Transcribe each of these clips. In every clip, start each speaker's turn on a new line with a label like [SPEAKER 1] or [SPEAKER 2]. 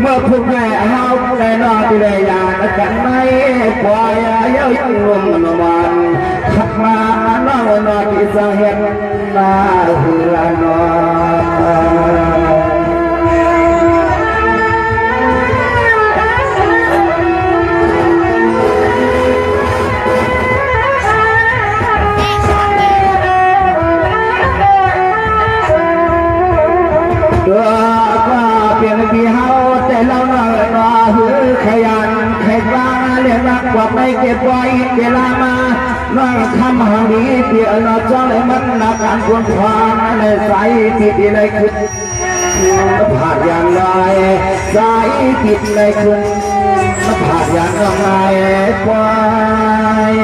[SPEAKER 1] เมื่อพูดแม่เฮาได้นอนที่ได้ยากันไม่ปล่อยเย้ยงมมันขับมาน้องนอนที่สะเห็นมาหือละนอนพี่เฮาแต่เราหน่อยว่าหือขยันขยันเรียนรักกว่าไม่เก็บไว้เวลามาน้องทำหาดีเปลี่ยนเราจ้องเลยมันหนักการควรความในสายผิดเลยคือผ่านอย่างไรสายผิดเลยคือผ่านอย่างไรควาย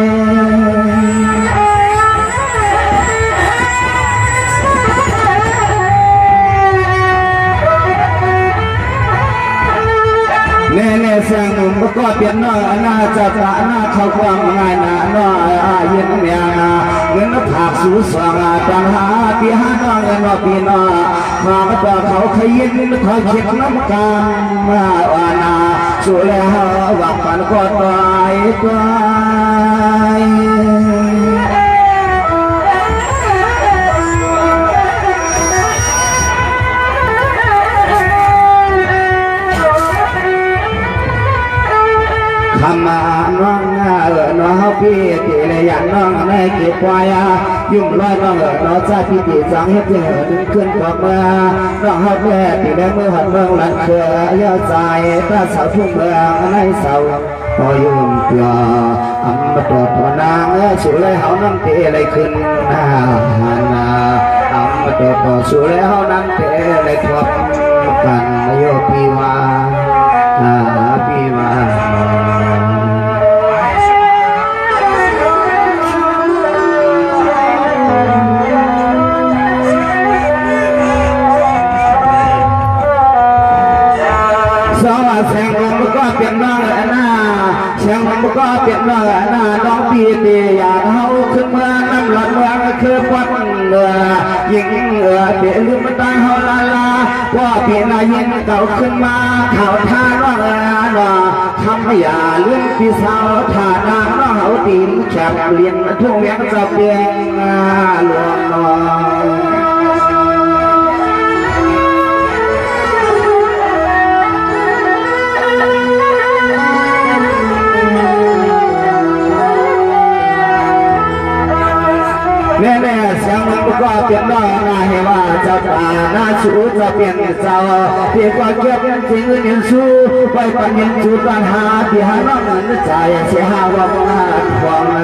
[SPEAKER 1] เน่เสียงหนุ่มก็เปลี่ยนน้อยน่าจะตาหน้าเขาความง่ายน่าน้อยยินเมียเงินผักสูสองปัญหาที่หาน้องเงินปีน้อมาต่อเขาขยินเขาคิดน้ำกันมาว่านาสู้แล้ววักปันก็ตายตายทำมาน้องน้องพี่ที่เลยอยากน้องในเก็บไว้ยุ่งลอยน้องน้องจะพี่ที่จังให้เพื่อนดึงขึ้นกว่ามาน้องเขาแก่ที่แดงมือหัดเมืองหลังเขื่อยาใจตาสาวทุ่งเมืองในเสาพอยุ่งเปล่าอันมาตัวตัวนางสู้เลยเขานั่งเตะเลยขึ้นหน้าหันอันมาตัวสู้เลยเขานั่งเตะเลยทบกันโยพี่ว่าพี่ว่าเสียงมันก็เปลี่ยนน้องหน้าเสียงมันก็เปลี่ยนน้องหน้าน้องพี่เตียอยากเขาขึ้นมาน้ำหลอดเมืองคือควันยิงเดี๋ยวลืมตาเขาลาว่าพี่นายยิงเก่าขึ้นมาเขาท่าน้องทำให้อย่าลืมพี่สาวท่าน้องน้องเขาตีนแฉบเลี้ยงทุ่งเลี้ยงจะเปลี่ยนหลวงน้องแน่เสียงมันก็เปลี่ยนน้อยนาเห็นว่าจะตาหน้าชูจะเปลี่ยนเจ้าที่ก็เก็บยังทิ้งเงินสู้ไปปัญญาชูปัญหาที่หาน้องเงินใจเสียหาว่ามาความใน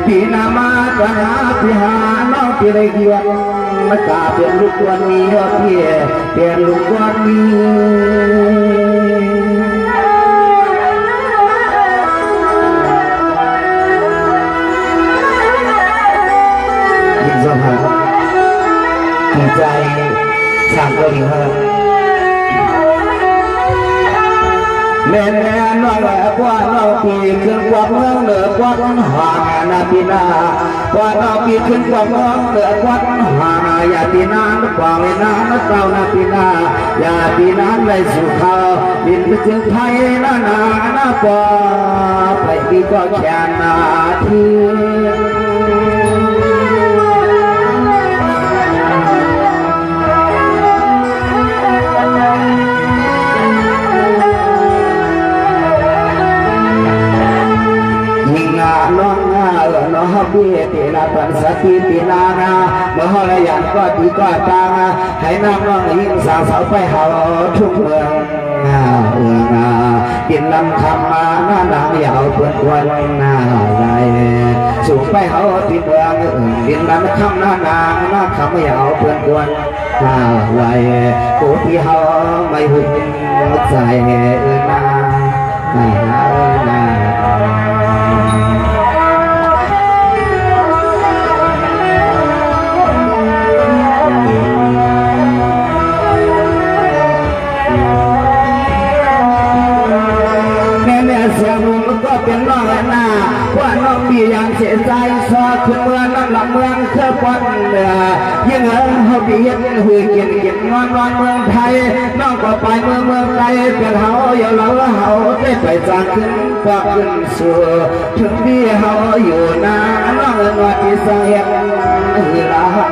[SPEAKER 1] ที่นามาปัญหาที่หาน้องที่ไรเกี่ยวมันกลายเป็นลูกวันนี้พี่เป็นลูกวันนี้ใจสร้างตัวดีhơn nên nói là qua nó thìขึ้นกว่าเมืองเหนือกว่าหานาปีนาว่าเราปีขึ้นกว่าเมืองเหนือกว่าหาอย่าปีนานกว่าเวลาเก่านาปีนาอย่าปีนานในสุขาดินไปถึงไทยนาปอไปปีก็แค่นาทีน้องพี่ตีนาปันสติตีนาเมื่อไรอย่างก็ตีก็ตางให้น้ำน้องยิ่งสาวสาวไปหาทุกเมืองกินลำคำมาหน้านางยาวเพื่อนวันไรสูงไปหาที่เมืองกินลำคำหน้านางหน้าคำยาวเพื่อนวันไรกูที่หาไม่หุ่นใจนา เสียใจซอขึ้นเมืองน้ำหลังเมืองเคยปนยิ่งเขาเบียดหือเกียนนอนเมืองไทยน้อ องก็ไปเมืองไกลเป็นเฮาอย่าเล่าเฮาได้ไปจางขึ้นกว่าขึ้นสู่ถึงที่เฮาอยู่นาน้องว่าที่เสียงลาบอก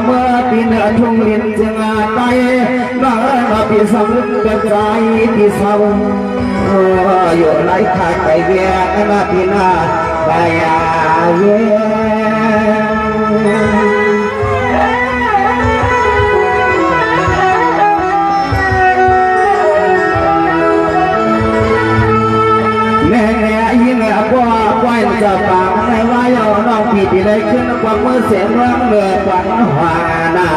[SPEAKER 1] เมื่อปีเนื้อทุ่งลิ้นจึงไปมาปีสมุนเป็นไรปีสาวอยู่ไรขาดไปเวียนมาปีหน้าไปเวียแม่ยิ่งกว่าไหวจะปากในว่าย่อน้องพี่ที่ได้ขึ้นกว่าเมื่อเสียงร้องเมื่อควันหัวหน้า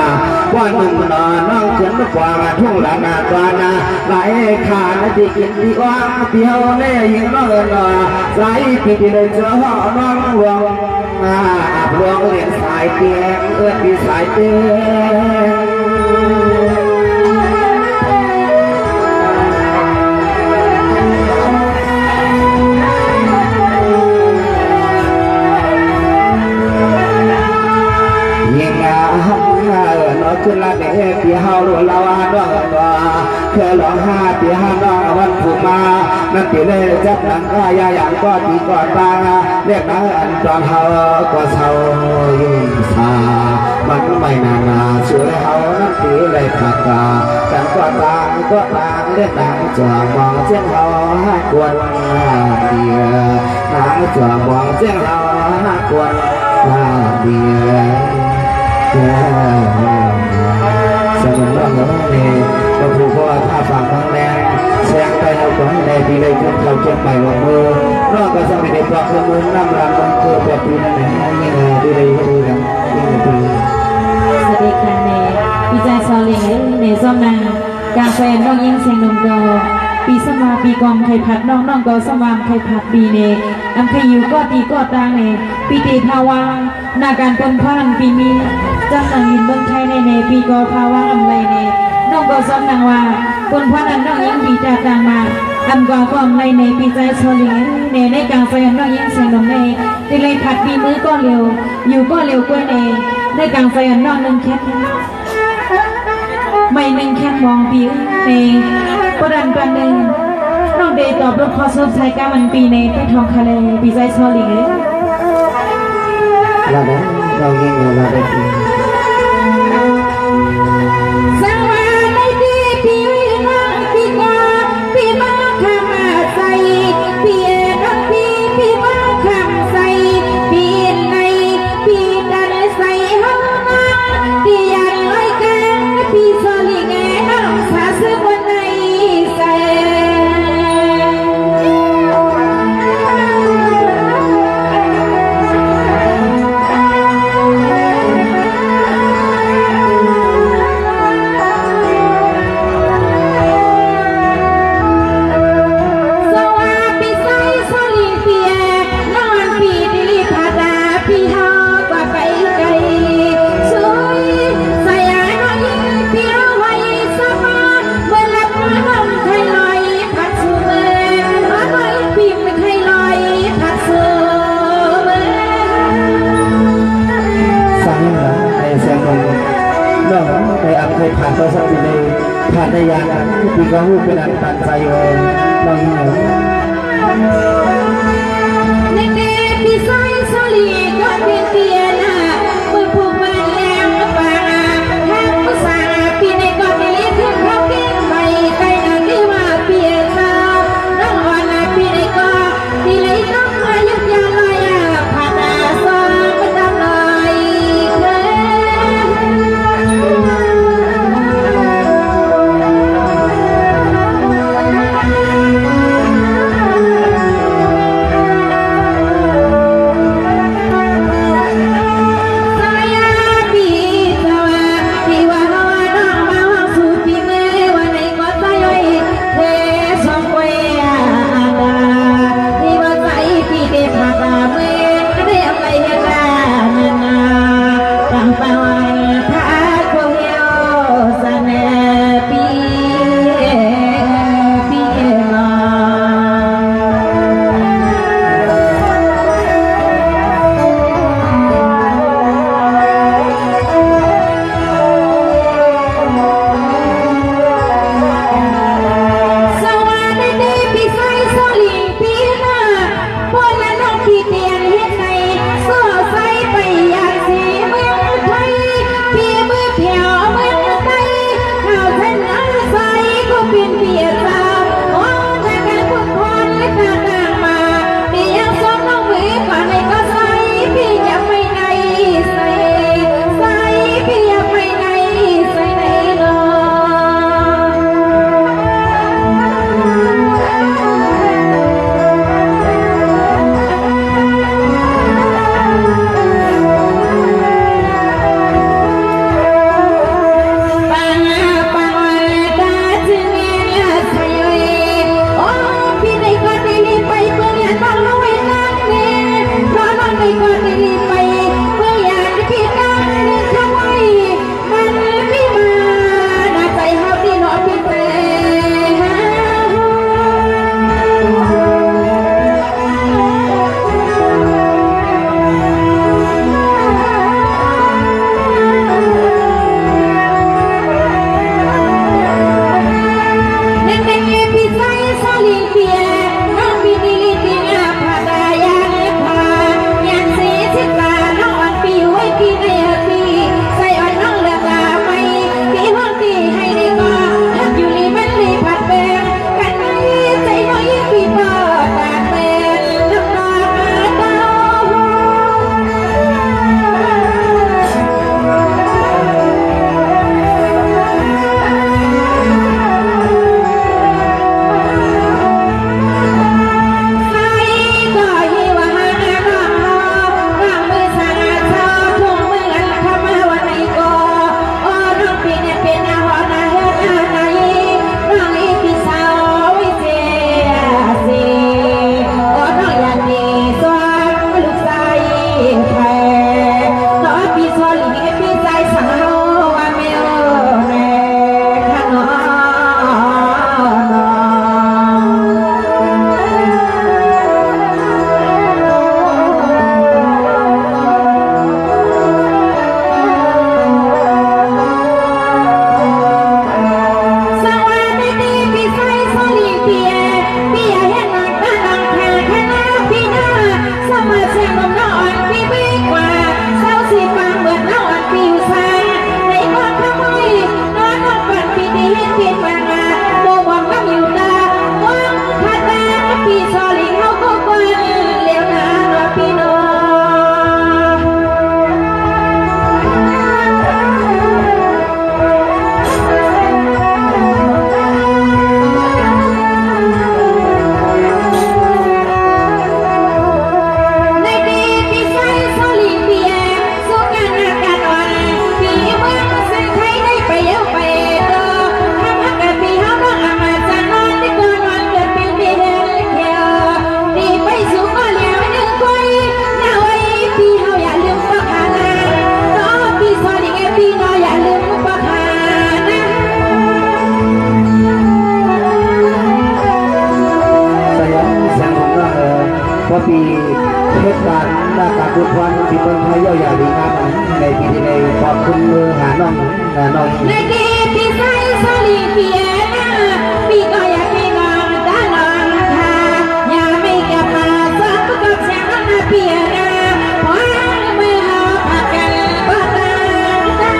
[SPEAKER 1] ว่าหนุ่มนอนน้องขึ้นกว่าทุ่งละนาตานาไหลขาดที่กินที่ว่างเที่ยวเล่ยิ่งน้องเอิญไหลพี่ที่ได้เจอห้องน้องหลวงหลวงเรียนสายเตียงเอื้อพี่สายเตียงขึ้นละเด็กปีเฮาหลวงละวานว่าเคยร้องห้าปีห้าน้องวันผูกมานั่นปีเล่จับหนังก็ยาอย่างก็ตีก่อนตาเรียกนังอันตอนเฮาก็เศร้ายุ่งสามันไม่นานาช่วยเฮานั่นปีเลยขาดตากันก็ตาเรียกนางจ่อมองเจ้าเฮาห้ากวนเดียนางจ่อมองเจ้าเฮาห้ากวนเดียสนุนร้องเนี่ยก็ผูกเพราะว่าถ้าฟังครั้งแรกแสงไปเอาของในปีเลยขึ้นเขาเชียงใหม่ลงมือร้องก็สมัยในปลอกมือน้ำรำมันเกิดแบบปีนั้นเองนี่ไงดีเลยดีกันนี่ไงดี
[SPEAKER 2] สวัสดีค่ะเนปีใจซอลิงเนซ่อมนางกาแฟน้องยิ่งเสียงนมโกปีสมาปีกองไข่ผัดน้องก็สมามไข่ผัดปีเนอัมไข่ยูก็ตีก็ตางเนปีตีภาวะนาการปนพันปีมีจังหนังยินเบิ้งไทยในปีก็ภาวะอำไรเนน้องก็ซ้อมนางว่าปนพันน้องยิ่งปีจ่าจางมาอันก่อก็อำไรในปีใจซอลิงเนในกาแฟน้องยิ่งเสียงนมเนตีเลยผัดปีมือก็เร็วอยู่ก็เร็วกว่าเนในกาแฟน้องหนึ่งแค่ไม่หนึ่งแค่มองปีเนประดันกันหนึ่งน้องเดย์ตอบรับขอสดใช้การมันปีในไปทองคาเลปีใจซอลิงเลย
[SPEAKER 1] ลาได้เราเองลาได้ปี
[SPEAKER 2] สวัสดีปีน้องปีกว่าปีน้องทำใส่ปีน้องปีน้องทำใส่ปีในปีดันใส่ห้องน้ำปียันไว้กันปีซอลิงน้องสาสึกวันไหนใส่เคยผ่านตัวสักทีเลยผ่านได้ยากปีก็หูเป็นอันตันใจเลยลองเหนียวในเด็กที่ใส่สลีก็เป็นเตียนะเมื่อผูกมันแล้วป่าแค่ภาษาปีในก่อนนี้ขึ้นเขาเก่งไปไกลนักที่ว่าเปลี่ยนเท้าน้องอ่อนปีในก่อนที่เลยต้องมายุบยาลอยผ่านอาสองมันดำลอย
[SPEAKER 1] ว่าปีเหตุการณ์หน้าตาคุณพรปีเมืองไทยเยาว์ใหญ่ดีงามในปีในขอบคุณมือหาน้อง
[SPEAKER 2] ในปีปีไซสลีเปียนาปีก็อยากให้น้องตาลอนค่ะอย่าไม่กลับมาสักกับเสียงนาเปียนาเพราะเมื่อเราพักกันก็ต่างตา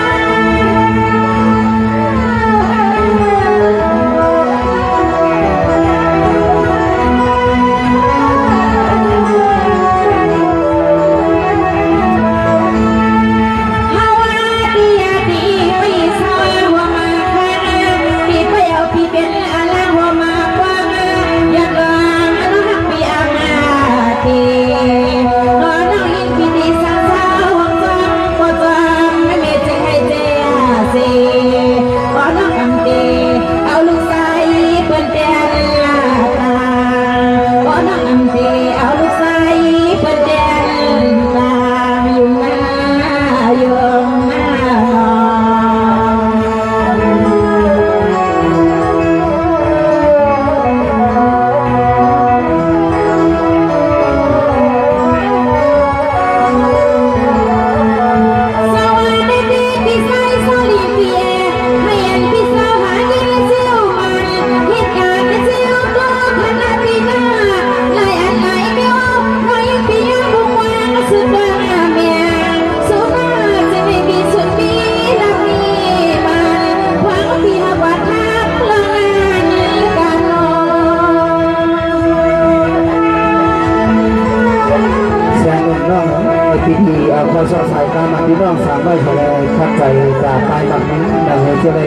[SPEAKER 1] พิธีขอสอบสายการมาพี่น้องสามใบทะเลขัดใจจากปลายหมักนี้ดังเลยจะได้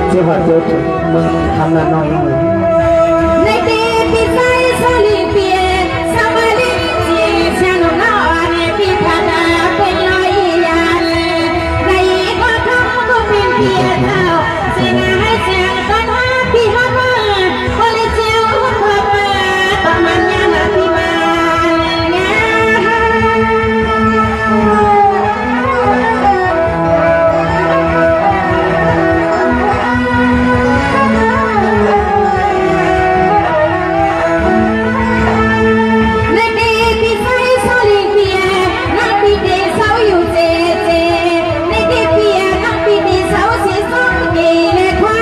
[SPEAKER 1] เชื่อว่าเจอมึงทำงานน้อย
[SPEAKER 2] ในตีปีไซสลีเปียสมาลิจีเชนนอนพี่พนาเป็นลอยยันในก็ทำก็เป็นเพียเท่าสินาให้เสียงตอนว่าพี่ฮับมาบริเจียวคนพบมาประมาณยังพี่มาในที่เปียน้องปีดีเสาสีส้มกี่ในควา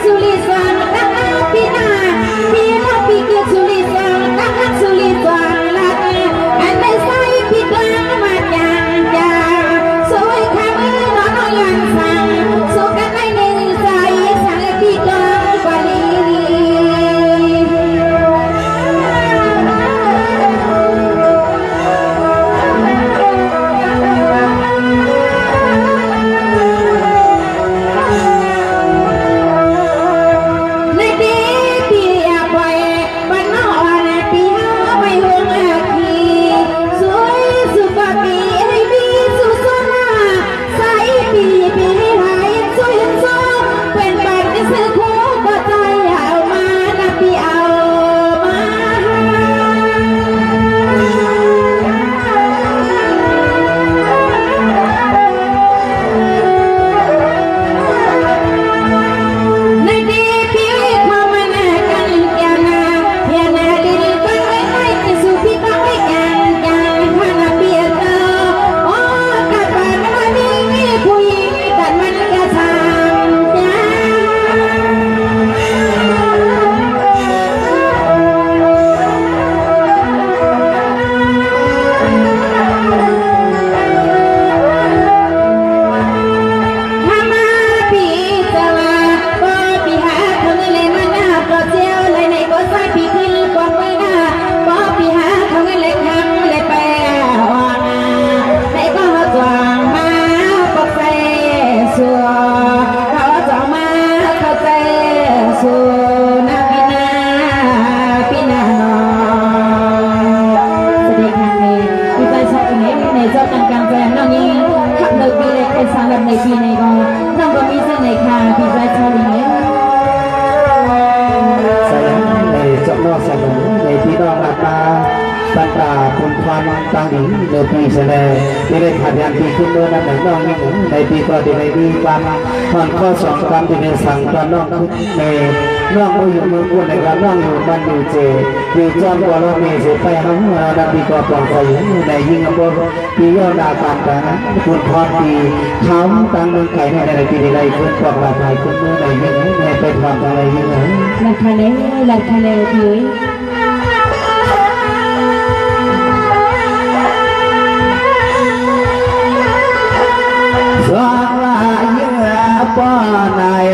[SPEAKER 2] สุริสวงดังปีนาพี่น้องพี่เกียรติสุริสวงดังสุริสวงลัดอันในใส่พี่กลางมาจางจางสวยคำน้องยันสั่งสู้กันในหนึ่งใจสั่งพี่กลางกว่าลีในปีในกองน้องก็มีเส้นในคาพี่ใจชอบอย่างนี้
[SPEAKER 1] ใส่ในจอบนอกใส่หนุนในพี่น้องอาตาตันตาคุณความต่างดีในปีเสลที่ได้ผ่านยันปีขึ้นเมื่อนั้นในน้องมีหนุนในปีก็ได้ในปีความผ่อนข้อสองความที่ในสั่งตอนน้องคุกในน้องอยู่เมืองกุนในการน้องอยู่บ้านอยู่เจอยู่จอมบัวเราเมย์เสียไปห้องเราดับปีก็ปลอดภัยในยิ่งอำเภอปียอดาปานกันคุณพอดีเขาตั้งเมืองไทยในปีใดคุณปลอดภัยคุณเมื่อใดยิ่งในไปทำอะไรยิ่ง
[SPEAKER 2] หลักทะเลหลักทะเลถือ
[SPEAKER 1] สวายิ่งป้านาย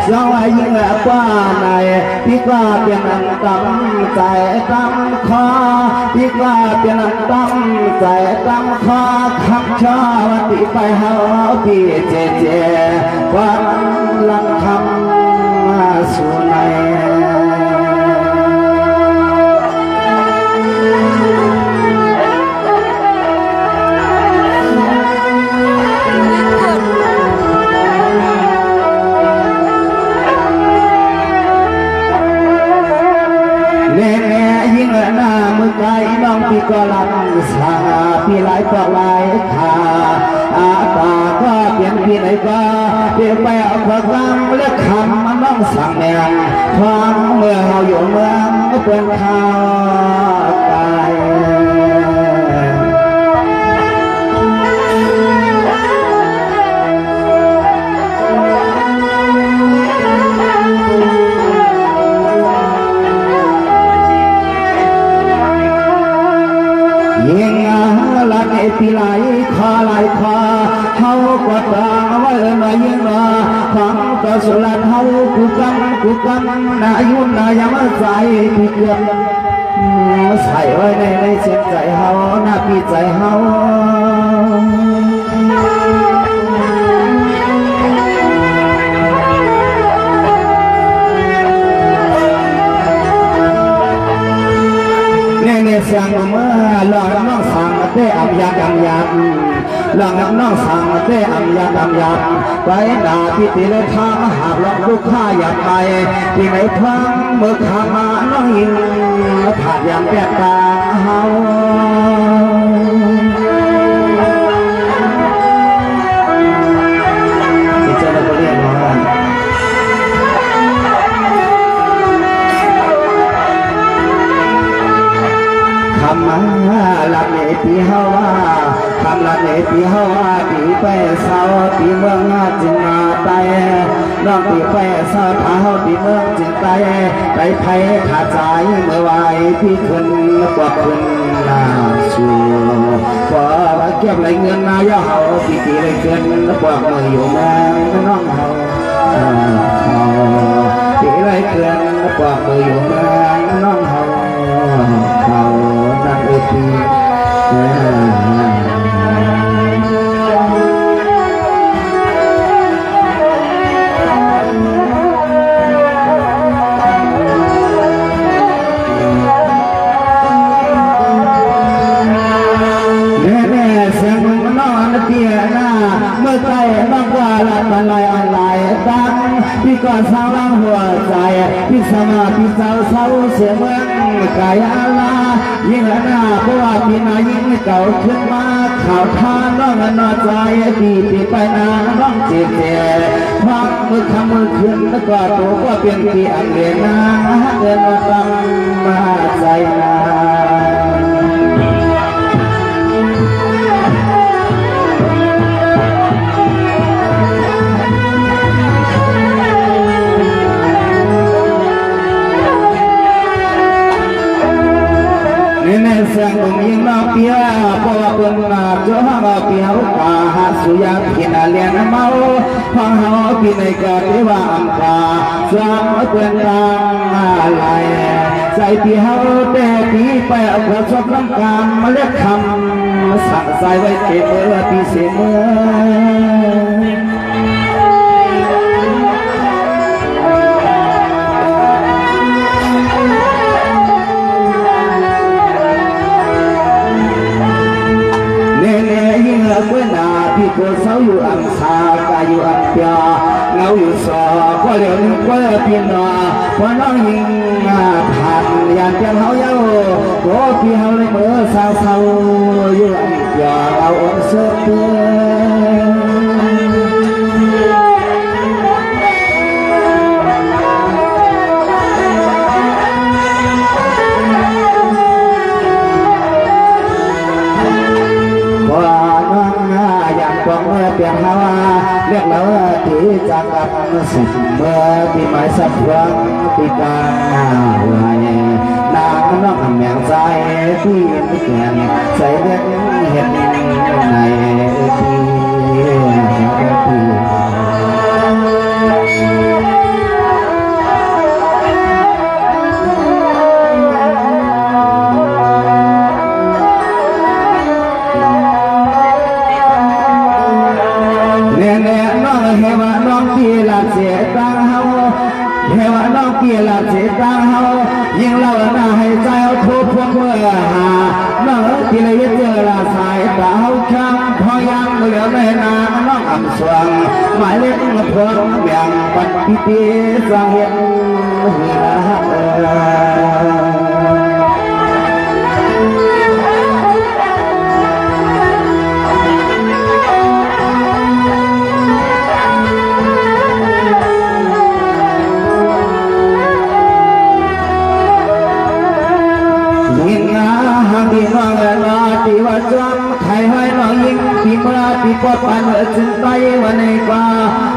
[SPEAKER 1] สวายิ่งป้านายพี่ก็เพียงตั้งใจตั้งคอพี่ก็เพียงตั้งใจตั้งคอขับชอวันที่ไปหาพี่เจเจวันลังคำมาสู่ในน้องพี่ก็ลังสาพี่หลายก็หลายขาอาตาก็เปลี่ยนพี่ไหนก็เปลี่ยนไปเอาความกำและคำมันน้องสั่งแนงความเมื่อเราอยู่เมืองก็เป็นข่าวกายยิ่งละในปีไหลคอไหลคอเขาก็ตาไว้มายิ่งละฟังก็สุรันเขากูกันนายุนนายามใจพี่เกือบใส่ไว้ในเสียงใจเขาหน้าพี่ใจเขาเนี่ยเสียงเมื่อหลอกน้องสั่งเตะอับยาดำยาหลอกน้องสั่งเตะอับยาดำยาไปด่าพี่ตีเลยท้ามาหาหลอกลูกข้าอยากไปที่ไหนพังเมื่อข้ามาน้องหินผ่านยามแก่ตาเฮาที่เจ้าเราเรียกน้องคำมาลับเนตีเฮาว่าคำลับเนตีเฮาว่าตีไปเศร้าตีเมืองจึงมาไปน น้องตีไปสาขาเฮาตีเมืองจึงไปไผขาดใจเมื่อวายพี่ขึ้นกว่าขึ้นนาชูพอว่าเก็บไรเงินมาย่อเฮาพี่ตีไรเกินกว่ามืออยู่แม่น้องเฮาตีไรเกินกว่ามืออยู่แม่น้องเฮาเขานั่งตี พี่ก่อนสาวหัวใจพี่สมาพี่เจ้าเศร้าเสียเมืองกายอาลายิ่งละหน้าเพราะว่าพี่นายิ่งเก่าขึ้นมาข่าวทานน้องนอใจพี่ไปนาน้องเจ็บเจ็บพักมือคำมือขึ้นแล้วก็ตัวก็เป็นพี่อันเลียนาเดินมาตั้งมาใจนาเสียงลมยิงมาเปียพอเป็นมาเจ้ามาเปียวป่าหาสุยาพินาเลียนเมาฟังเฮาพิในกาที่ว่าอัมพาสามเป็นรางอะไรใจพี่เฮาแต่พี่ไปเอากระสอบน้ำการมาเล็กคำสั่งใจไว้เก็บเมื่อพี่เสียเมื่อพี่ก็เศร้าอยู่อันสากายอยู่อันเปียเงาอยู่สอก็เลี้ยวนึกว่าพี่นอพอน้องยิงผ่านยานเจ้าเฮาเย้าก็พี่เฮาเลยเมื่อสาวเศร้าอยู่อันเปียเอาอันเสือเปื้เปลี่ยนฮาวาเรียกแล้วที่จากกันสุดเมื่อปีใหม่สักครั้งปีกลางไหลนางน้องแมงใจที่ไม่แก่ใส่เด็กเห็นในที่ยิ่งเล่าหน้าให้ใจเอาทุกพวกเมื่อหาน้องที่เลยเจอละสายตาเอาคำพอยังเหลือไม่นานน้องอ่ำสวงหมายเล็กเพิ่งแบ่งปันพิธีสังเห็นปีกว่าปานจึงไปวันในกว่า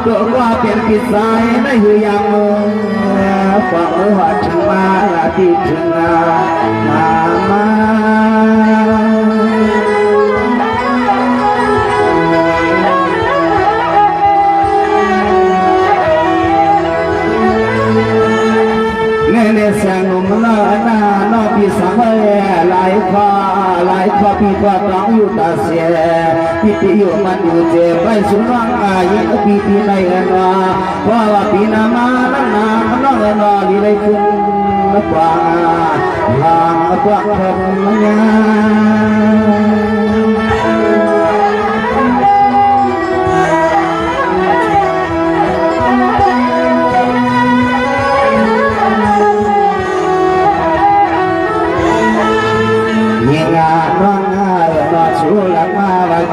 [SPEAKER 1] ตัวว่าเป็นปีสายไม่อยู่อย่างเมื่อฟังหัวถึงมาละที่ถึงมาเสียงหนุ่มน้อยหน้านอกพี่สาวหลายข้อพี่ก็ต้องอยู่ตาเสียพี่อยู่มันอยู่เจ็บไปสุนัขยิ่งพี่ในเงินเพราะว่าพี่นามานั่งน้องเงินดีเลยขึ้นกว่าทางกว่าคนยา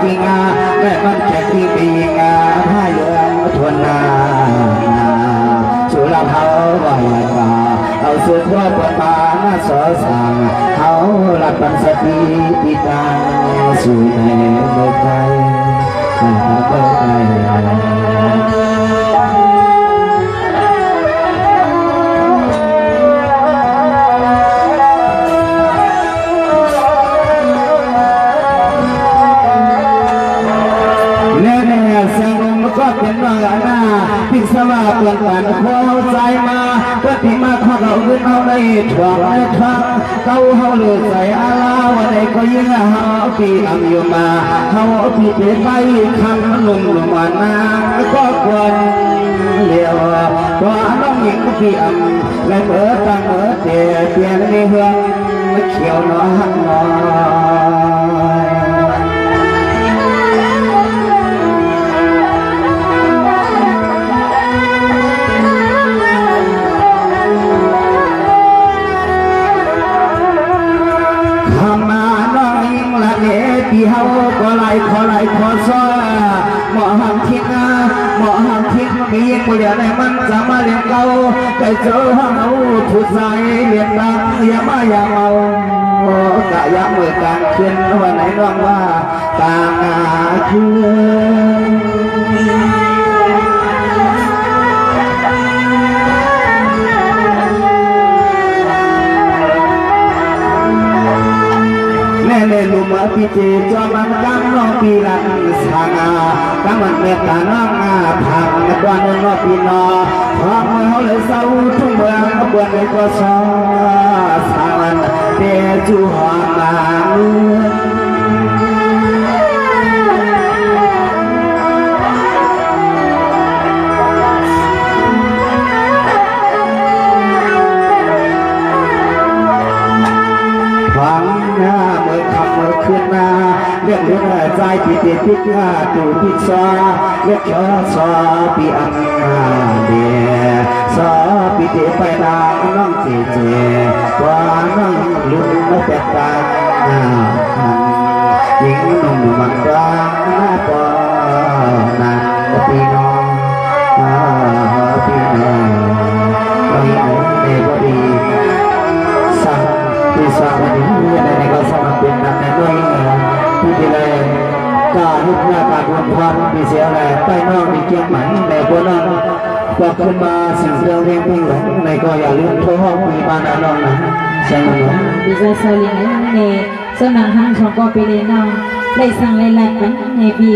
[SPEAKER 1] จริงแม่มันแค่ที่ปีงผ้าเหลืองทวนนาสุราเขาบ่อยกว่าเอาสุดว่าปมาหน้าสอสั่งเขาหลับปันสติปีตาสู่ในเมืองไทยในเมืองไทย กันพอใจมาเพื่อที่มาข้อเราขึ้นเอาในถ่วงในทางเก้าเฮาเลือใส่อาลาวันใดก็ยิ่งเฮาปีอังอยู่มาเฮาปีเปไปคันลุ่มลงมานางก็ควรเลี้ยวตัวน้องหญิงปีอังและเมื่อตั้งเมื่อเตียเปลี่ยนในเฮืองเขียวน้อยน้อยที่เฮาก็ไล่ขอไล่ขอซ้อหมอหักทิ้งหมอหักทิ้งมียิ่งกว่าอย่างไรมันจะมาเลี้ยงเก่าแต่เจอเฮาถูกใส่เลี้ยงดังอย่ามาอย่าเมากะยาเมื่อการขึ้นวันไหนน้องว่าตางขึ้นเลยลุมาพิจิตรจอมันกังน้องปีรันสางากังมันเมตตาน้องผักกวนน้องปีนอพอเมื่อเขาเลยเศร้าทุ่งเมืองเบื่อเลยก็ซ้อสามันเดจูหอมาขึ้นมาเรียกเรื่องใจที่ติดพิกาตูพิซาเรียกซอปีอังเดียซอปีเตไปดาน้องเจเจว่าน้องลุงมาแต่ตาหญิงนุ่มมันกลางหน้าปอนาปีน้องปีน้องปีน้องเด็กดีสังที่สังนี้ในก็สมัครเป็นนักด้วยที่ดีเลยการหุบหน้าการวนควันที่เสียแรงใต้นอกมีเกียงหมันในคนนั้นก็ขึ้นมาสิ่งเดียวเรียงเพลงหลงในก็อย่าลืมโทรห้องมีบ้านน้องนะใช่ไหม
[SPEAKER 2] ดีใจสลิงในสนามห้างของก็ไปเลยน้องได้สั่งเลยแหลกเป็นในปี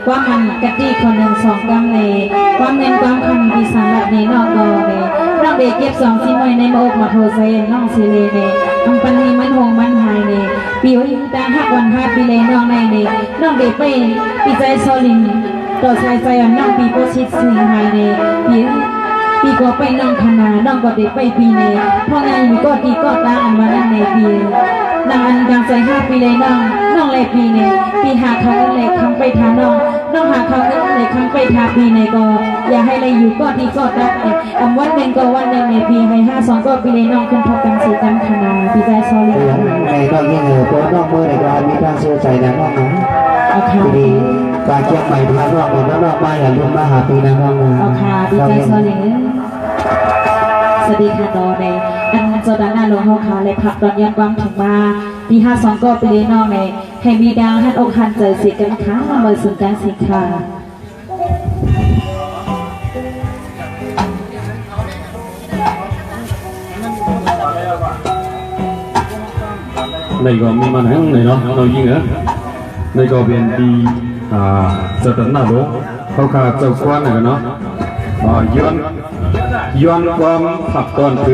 [SPEAKER 2] ความมันกะทิคนหนึ่ง2 กำเลยความเงินความคำที่สั่งแบบในนอกก็เลยน้องเด็กเก็บ2 ที่ไว้ในโมกมาโทเซนน้องสิเลเนทำปันนี้มันหงมันหายเนปีวันตาหักวัน5 ปีเลยน้องในเนน้องเด็กไปปีใจสลิงต่อสายใจน้องปีก็ชิดสิ่งหายเนปีก็ไปน้องคณะน้องก็เด็กไปปีเนพอไงมีก็ดีก็ตาอันมาในปีนางอันดังใจ5 ปีเลยน้องเลยปีเนปีหาเขาเลยคำไปทาน้องหาเขาเลยคำไปทาปีในก็อย่าให้เลยอยู่ก็ดีก็ตาวันหนึ่งก็วันหนึ่งในปีให้52 ก็ปีเลยน้องขึ้นพบกันสีกันคณะปีใจซอลี
[SPEAKER 1] ในก็ยิ่งตัวน้องมือในการมีการเสียใจนะน้องนะ
[SPEAKER 2] เอาค่ะ
[SPEAKER 1] ดีการเชียงใหม่พาน้องน้องมาอย่าลืมมาหาปีนะน้องนะ
[SPEAKER 2] เอาค่ะปีใจซอลีสวัสดีค่ะน้องในอันโซดาหน้าหลวงพ่อขาเลยพักตอนยันวังถึงมาปี52 ก็ปีเลยน้องในให้มีดาวหันอกหันเจอสิกันค้างมาเมื่อสุนการสิค่ะ
[SPEAKER 3] này có mi màn hàng này nó gì nữa này có biển đi giờ tận nào đóเขาขาดเจ้าควันnày nóย้อนความผักตอนคือ